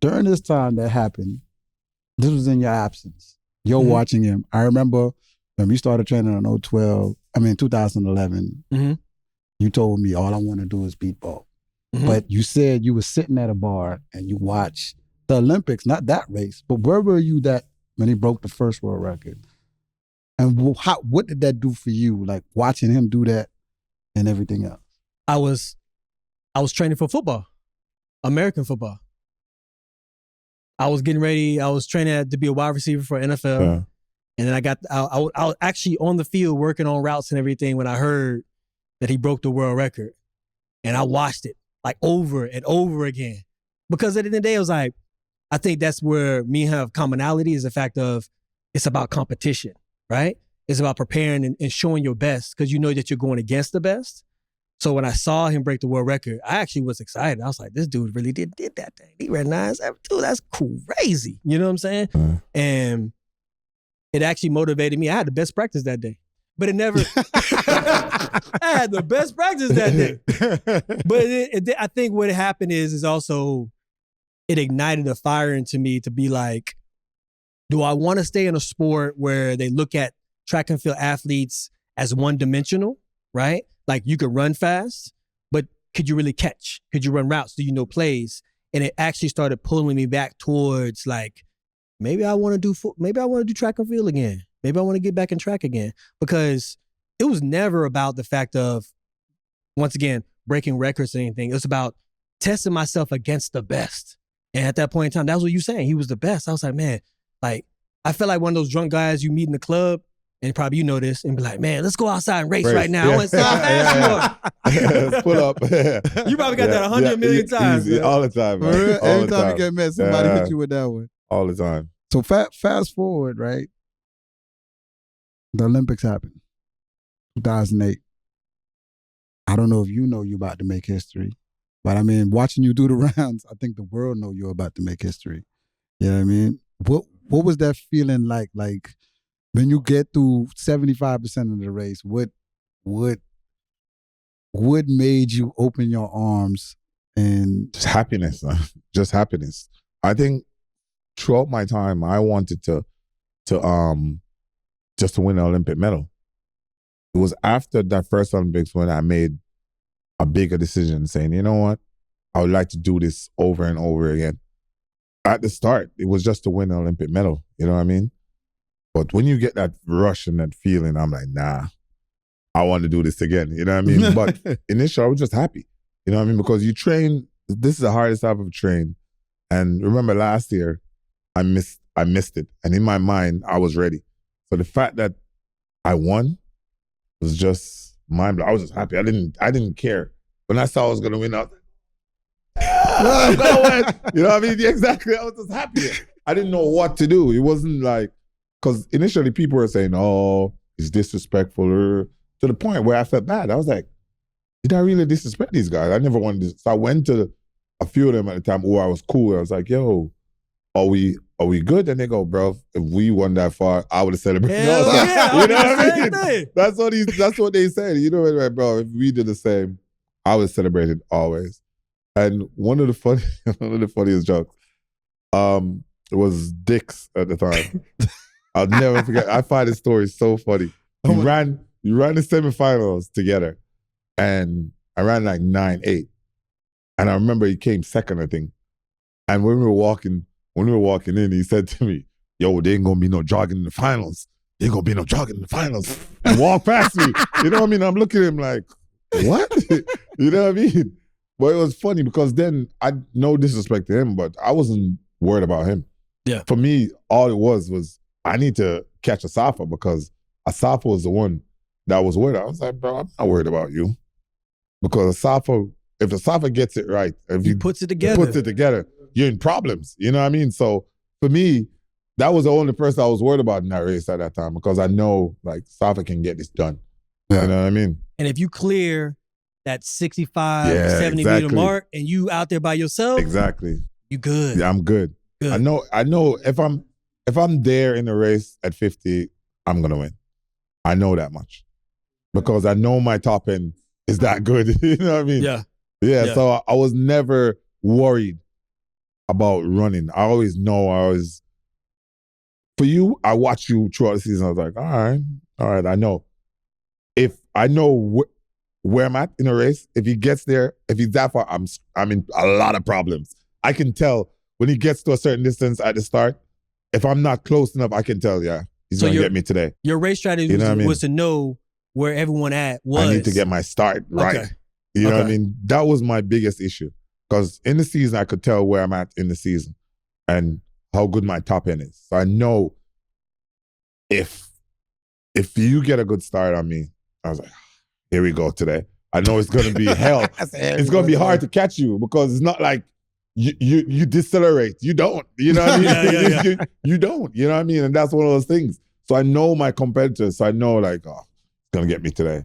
during this time that happened, this was in your absence. You're watching him. I remember when we started training in 2011, you told me all I want to do is beat Bolt. But you said you were sitting at a bar and you watched the Olympics, not that race, but where were you that when he broke the first world record? And what did that do for you, like watching him do that and everything else? I was training for football, American football. I was getting ready. I was training to be a wide receiver for NFL. Yeah. And then I was actually on the field working on routes and everything when I heard that he broke the world record. And I watched it like over and over again. Because at the end of the day, I was like, I think that's where me and him have commonality, is the fact of it's about competition, right? It's about preparing and showing your best because you know that you're going against the best. So when I saw him break the world record, I actually was excited. I was like, this dude really did that thing. He ran 9.72. That's crazy. You know what I'm saying? And it actually motivated me. I had the best practice that day. But it never, I had the best practice that day. But I think what happened is also, it ignited a fire into me to be like, do I want to stay in a sport where they look at track and field athletes as one-dimensional, right? Like you could run fast, but could you really catch? Could you run routes? Do you know plays? And it actually started pulling me back towards like, maybe I want to do track and field again. Maybe I want to get back in track again, because it was never about the fact of, once again, breaking records or anything. It was about testing myself against the best. And at that point in time, that was what you were saying. He was the best. I was like, man, like, I felt like one of those drunk guys you meet in the club, and probably you know this, and be like, man, let's go outside and race right now. I want to see how fast you are. Pull up. You probably got that 100 million times. Easy, all the time, man. Every time you get met, somebody hit you with that one. All the time. So fast forward, right? The Olympics happened, 2008. I don't know if you know you're about to make history, but I mean, watching you do the rounds, I think the world know you're about to make history. You know what I mean? What was that feeling like? Like when you get through 75% of the race, what made you open your arms and just happiness, man. Just happiness. I think throughout my time, I wanted to just to win an Olympic medal. It was after that first Olympics when I made a bigger decision saying, you know what? I would like to do this over and over again. At the start, it was just to win an Olympic medal. You know what I mean? But when you get that rush and that feeling, I'm like, nah, I want to do this again. You know what I mean? But initially, I was just happy. You know what I mean? Because you train, this is the hardest type of train. And remember last year, I missed it. And in my mind, I was ready. So the fact that I won was just mind-blowing. I was just happy. I didn't care. When I saw I was going to win, I was like, I'm going to win. You know what I mean? Exactly. I was just happy. I didn't know what to do. It wasn't like, because initially people were saying, oh, it's disrespectful, or to the point where I felt bad. I was like, did I really disrespect these guys? I never wanted to. So I went to a few of them at the time who I was cool. I was like, yo, are we good? And they go, bro, if we won that far, I would have celebrated. Yeah, you know what I mean? Thing. That's what they said. You know what, bro? If we did the same, I would celebrate it always. And one of the funniest jokes, it was Dick's at the time. I'll never forget. I find this story so funny. We ran the semifinals together, and I ran like 9.8. And I remember he came second, I think. And when we were walking in, he said to me, yo, there ain't gonna be no jogging in the finals. There ain't gonna be no jogging in the finals. And walk past me. You know what I mean? I'm looking at him like, what? You know what I mean? But it was funny because then, no disrespect to him, but I wasn't worried about him. Yeah. For me, all it was I need to catch Asafa, because Asafa was the one that was worried. I was like, bro, I'm not worried about you. Because Asafa, if Asafa gets it right, if he puts it together, you're in problems. You know what I mean? So for me, that was the only person I was worried about in that race at that time, because I know like Asafa can get this done. Yeah. You know what I mean? And if you clear that 65, 70 meter mark and you out there by yourself, you good. Yeah, I'm good. I know if I'm there in the race at 50, I'm gonna win. I know that much. Because I know my top end is that good. You know what I mean? Yeah. So I was never worried about running. I always know. For you, I watch you throughout the season. I was like, all right, I know. If I know where I'm at in a race, if he gets there, if he's that far, I'm in a lot of problems. I can tell when he gets to a certain distance at the start, if I'm not close enough, I can tell, he's going to get me today. Your race strategy was to know where everyone was. I need to get my start right. Okay. You know what I mean? That was my biggest issue. Because in the season, I could tell where I'm at in the season and how good my top end is. So I know if you get a good start on me, I was like, here we go today. I know it's going to be hell. It's going to be hard to catch you because it's not like you decelerate. You don't. You know what I mean? You don't. You know what I mean? And that's one of those things. So I know my competitors. So I know like, it's going to get me today.